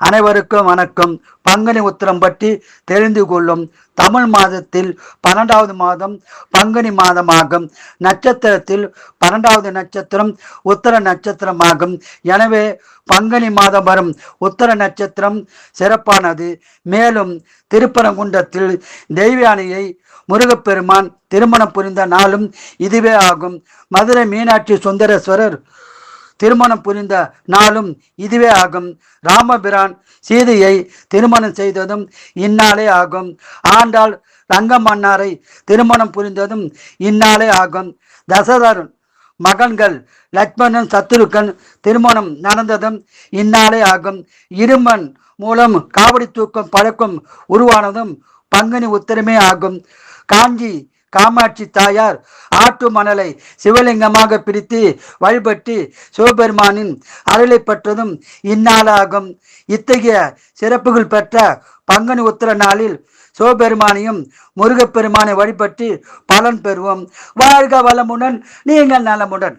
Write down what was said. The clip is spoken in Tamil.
அனைவருக்கும் வணக்கம். பங்குனி உத்திரம் பற்றி தெரிந்து கொள்ளும். தமிழ் மாதத்தில் 12வது மாதம் பங்குனி மாதமாகும். நட்சத்திரத்தில் 12வது நட்சத்திரம் உத்தர நட்சத்திரமாகும். எனவே பங்குனி மாதம் வரும் உத்தர நட்சத்திரம் சிறப்பானது. மேலும் திருப்பரங்குன்றத்தில் தெய்வயானையை முருகப்பெருமான் திருமணம் புரிந்த நாளும் இதுவே ஆகும். மதுரை மீனாட்சி சுந்தரேஸ்வரர் திருமணம் புரிந்த நாளும் இதுவே ஆகும். ராமபிரான் சீதையை திருமணம் செய்ததும் இந்நாளே ஆகும். ஆண்டாள் ரங்கமன்னாரை திருமணம் புரிந்ததும் இந்நாளே ஆகும். தசரதர் மகன்கள் லட்சுமணன் சத்துருக்கன் திருமணம் நடந்ததும் இந்நாளே ஆகும். இருமன் மூலம் காவடி தூக்கும் பழக்கம் உருவானதும் பங்குனி உத்திரமே ஆகும். காஞ்சி காமாட்சி தாயார் ஆற்று மணலை சிவலிங்கமாக பிரித்து வழிபட்டு சிவபெருமானின் அருளை பெற்றதும் இந்நாளாகும். இத்தகைய சிறப்புகள் பெற்ற பங்குனி உத்திர நாளில் சிவபெருமானையும் முருகப்பெருமானை வழிபட்டு பலன் பெறுவோம். வாழ்க வளமுடன், நீங்கள் நலமுடன்.